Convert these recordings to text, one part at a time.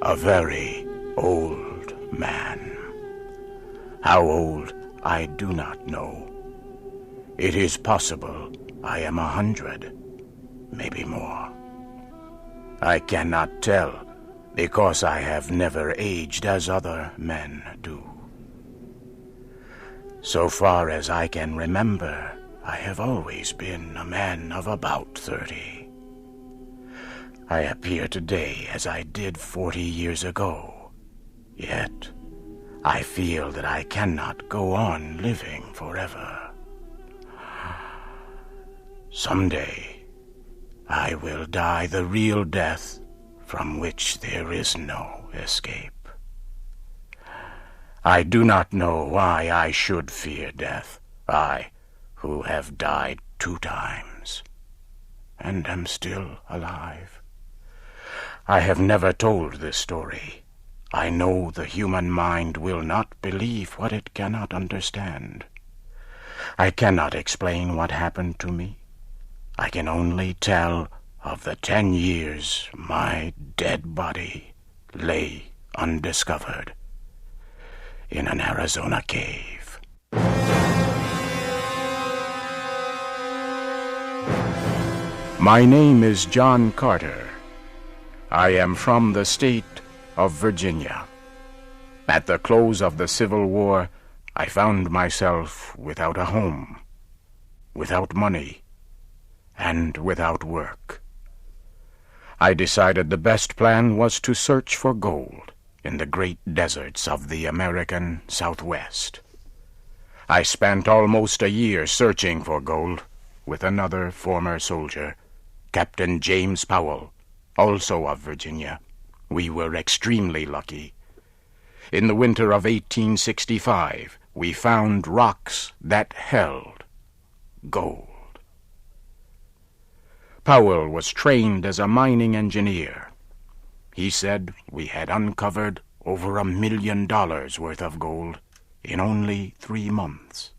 a very old man. How old, I do not know. It is possible I am 100, maybe more. I cannot tell, because I have never aged as other men do. So far as I can remember, I have always been a man of about 30. I appear today as I did 40 years ago, yet I feel that I cannot go on living forever. Someday, I will die the real death from which there is no escape. I do not know why I should fear death, I who have died 2 times, and am still alive. I have never told this story. I know the human mind will not believe what it cannot understand. I cannot explain what happened to me. I can only tell of the 10 years my dead body lay undiscovered in an Arizona cave. My name is John Carter. I am from the state of Virginia. At the close of the Civil War, I found myself without a home, without money, and without work. I decided the best plan was to search for gold in the great deserts of the American Southwest. I spent almost a year searching for gold with another former soldier, Captain James Powell, also of Virginia. We were extremely lucky. In the winter of 1865, we found rocks that held gold. Powell was trained as a mining engineer. He said we had uncovered over $1 million worth of gold in only 3 months.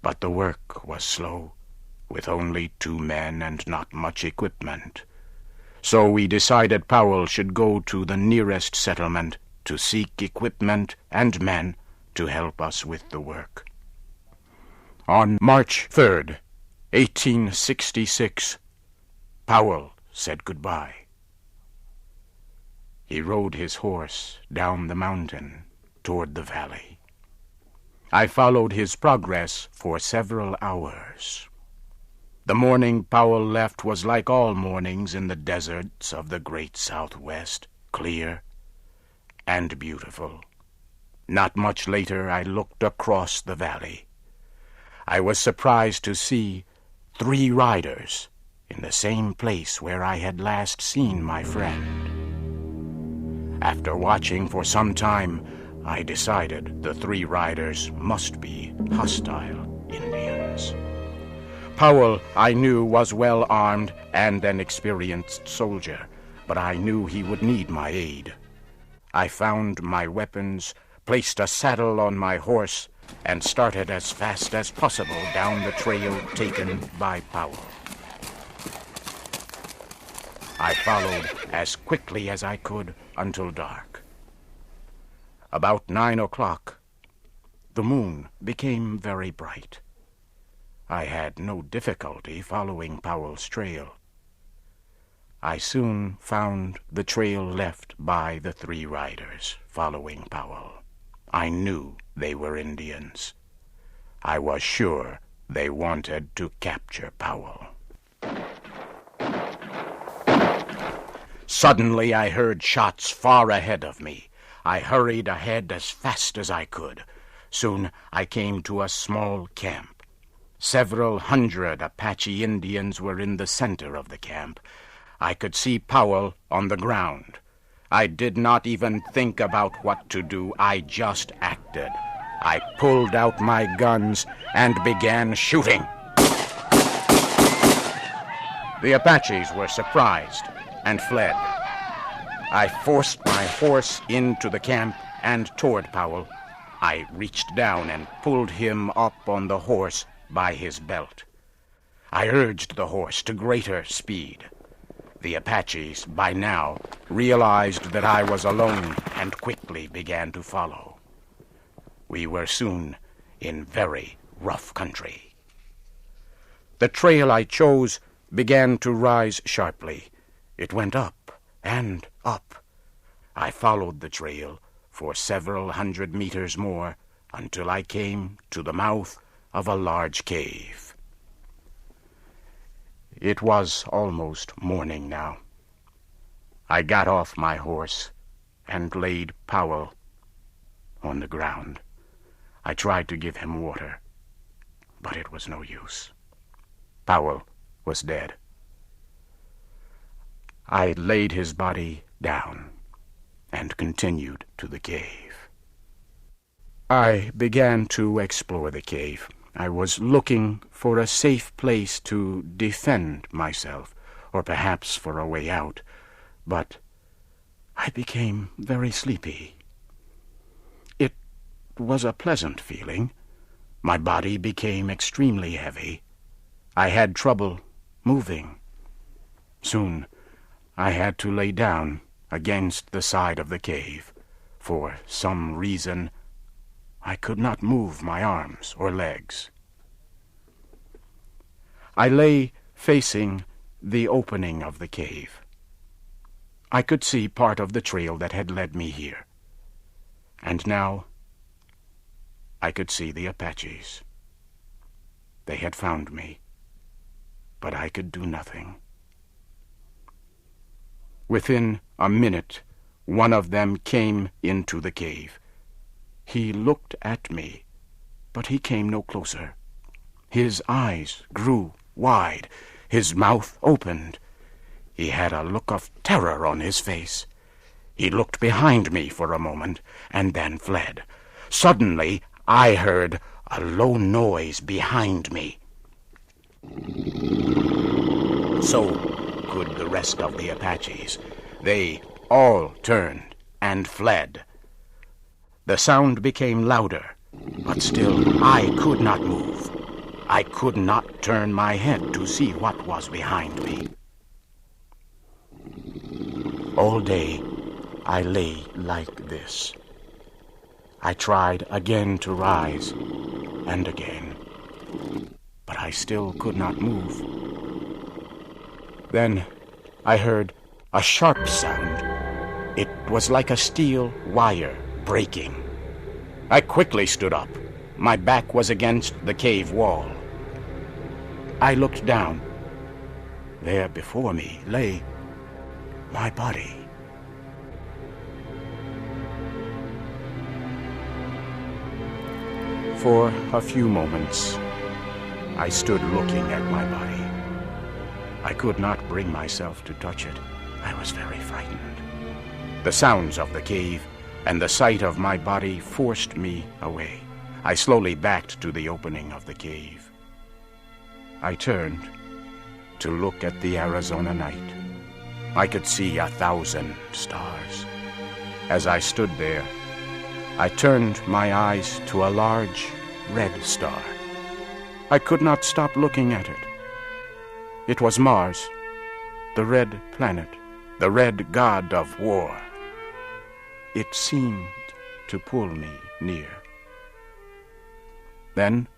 But the work was slow, with only 2 men and not much equipment. So we decided Powell should go to the nearest settlement to seek equipment and men to help us with the work. On March 3rd, 1866, Powell said goodbye. He rode his horse down the mountain toward the valley. I followed his progress for several hours. The morning Powell left was like all mornings in the deserts of the great Southwest, clear and beautiful. Not much later, I looked across the valley. I was surprised to see 3 riders in the same place where I had last seen my friend. After watching for some time, I decided the 3 riders must be hostile Indians. Powell, I knew, was well armed and an experienced soldier, but I knew he would need my aid. I found my weapons, placed a saddle on my horse, and started as fast as possible down the trail taken by Powell. I followed as quickly as I could until dark. About 9 o'clock, the moon became very bright. I had no difficulty following Powell's trail. I soon found the trail left by the 3 riders following Powell. I knew they were Indians. I was sure they wanted to capture Powell. Suddenly I heard shots far ahead of me. I hurried ahead as fast as I could. Soon I came to a small camp. Several hundred Apache Indians were in the center of the camp. I could see Powell on the ground. I did not even think about what to do. I just acted. I pulled out my guns and began shooting. The Apaches were surprised and fled. I forced my horse into the camp and toward Powell. I reached down and pulled him up on the horse by his belt. I urged the horse to greater speed. The Apaches, by now, realized that I was alone and quickly began to follow. We were soon in very rough country. The trail I chose began to rise sharply. It went up and up. I followed the trail for several hundred meters more until I came to the mouth of a large cave. It was almost morning now. I got off my horse and laid Powell on the ground. I tried to give him water, but it was no use. Powell was dead. I laid his body down and continued to the cave. I began to explore the cave. I was looking for a safe place to defend myself, or perhaps for a way out, but I became very sleepy. It was a pleasant feeling. My body became extremely heavy. I had trouble moving. Soon I had to lay down against the side of the cave. For some reason, I could not move my arms or legs. I lay facing the opening of the cave. I could see part of the trail that had led me here. And now I could see the Apaches. They had found me, but I could do nothing. Within a minute, one of them came into the cave. He looked at me, but he came no closer. His eyes grew wide. His mouth opened. He had a look of terror on his face. He looked behind me for a moment and then fled. Suddenly, I heard a low noise behind me. So could the rest of the Apaches. They all turned and fled. The sound became louder, but still I could not move. I could not turn my head to see what was behind me. All day I lay like this. I tried again to rise and again, but I still could not move. Then I heard a sharp sound. It was like a steel wire breaking. I quickly stood up. My back was against the cave wall. I looked down. There before me lay my body. For a few moments, I stood looking at my body. I could not bring myself to touch it. I was very frightened. The sounds of the cave and the sight of my body forced me away. I slowly backed to the opening of the cave. I turned to look at the Arizona night. I could see 1,000 stars. As I stood there, I turned my eyes to a large red star. I could not stop looking at it. It was Mars, the red planet, the red god of war. It seemed to pull me near. Then,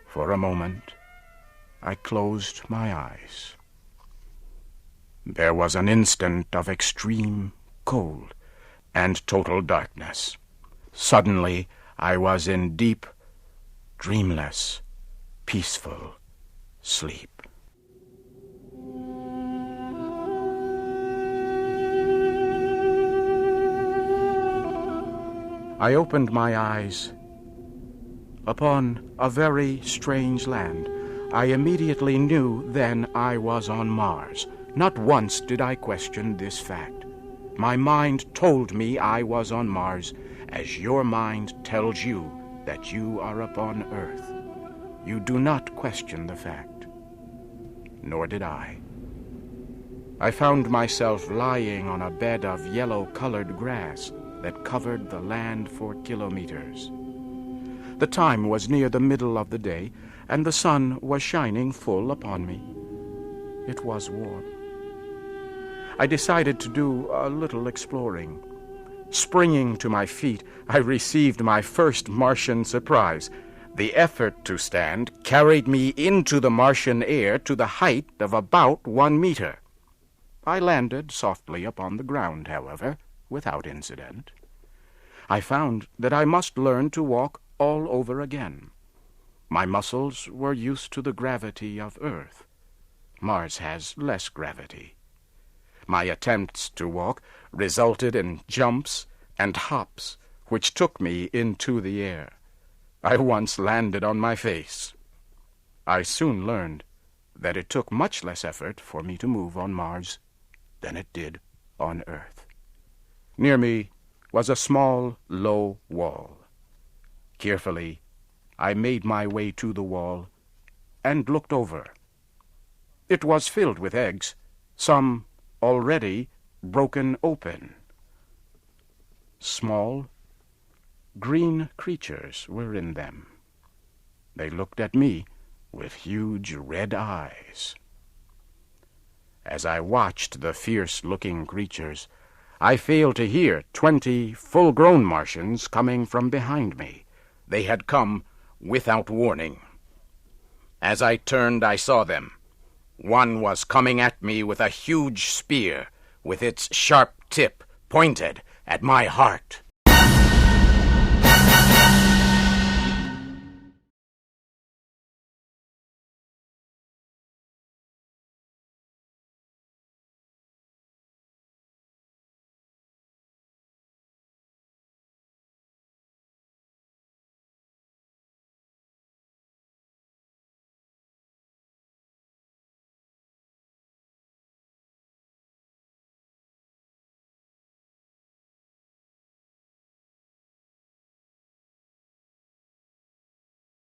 for a moment, I closed my eyes. There was an instant of extreme cold and total darkness. Suddenly, I was in deep, dreamless, peaceful sleep. I opened my eyes upon a very strange land. I immediately knew then I was on Mars. Not once did I question this fact. My mind told me I was on Mars, as your mind tells you that you are upon Earth. You do not question the fact. Nor did I. I found myself lying on a bed of yellow-colored grass that covered the land for kilometers. The time was near the middle of the day, and the sun was shining full upon me. It was warm. I decided to do a little exploring. Springing to my feet, I received my first Martian surprise. The effort to stand carried me into the Martian air to the height of about 1 meter. I landed softly upon the ground, however, without incident. I found that I must learn to walk all over again. My muscles were used to the gravity of Earth. Mars has less gravity. My attempts to walk resulted in jumps and hops, which took me into the air. I once landed on my face. I soon learned that it took much less effort for me to move on Mars than it did on Earth. Near me was a small, low wall. Carefully, I made my way to the wall and looked over. It was filled with eggs, some already broken open. Small, green creatures were in them. They looked at me with huge red eyes. As I watched the fierce-looking creatures, I failed to hear 20 full-grown Martians coming from behind me. They had come without warning. As I turned, I saw them. One was coming at me with a huge spear, with its sharp tip pointed at my heart.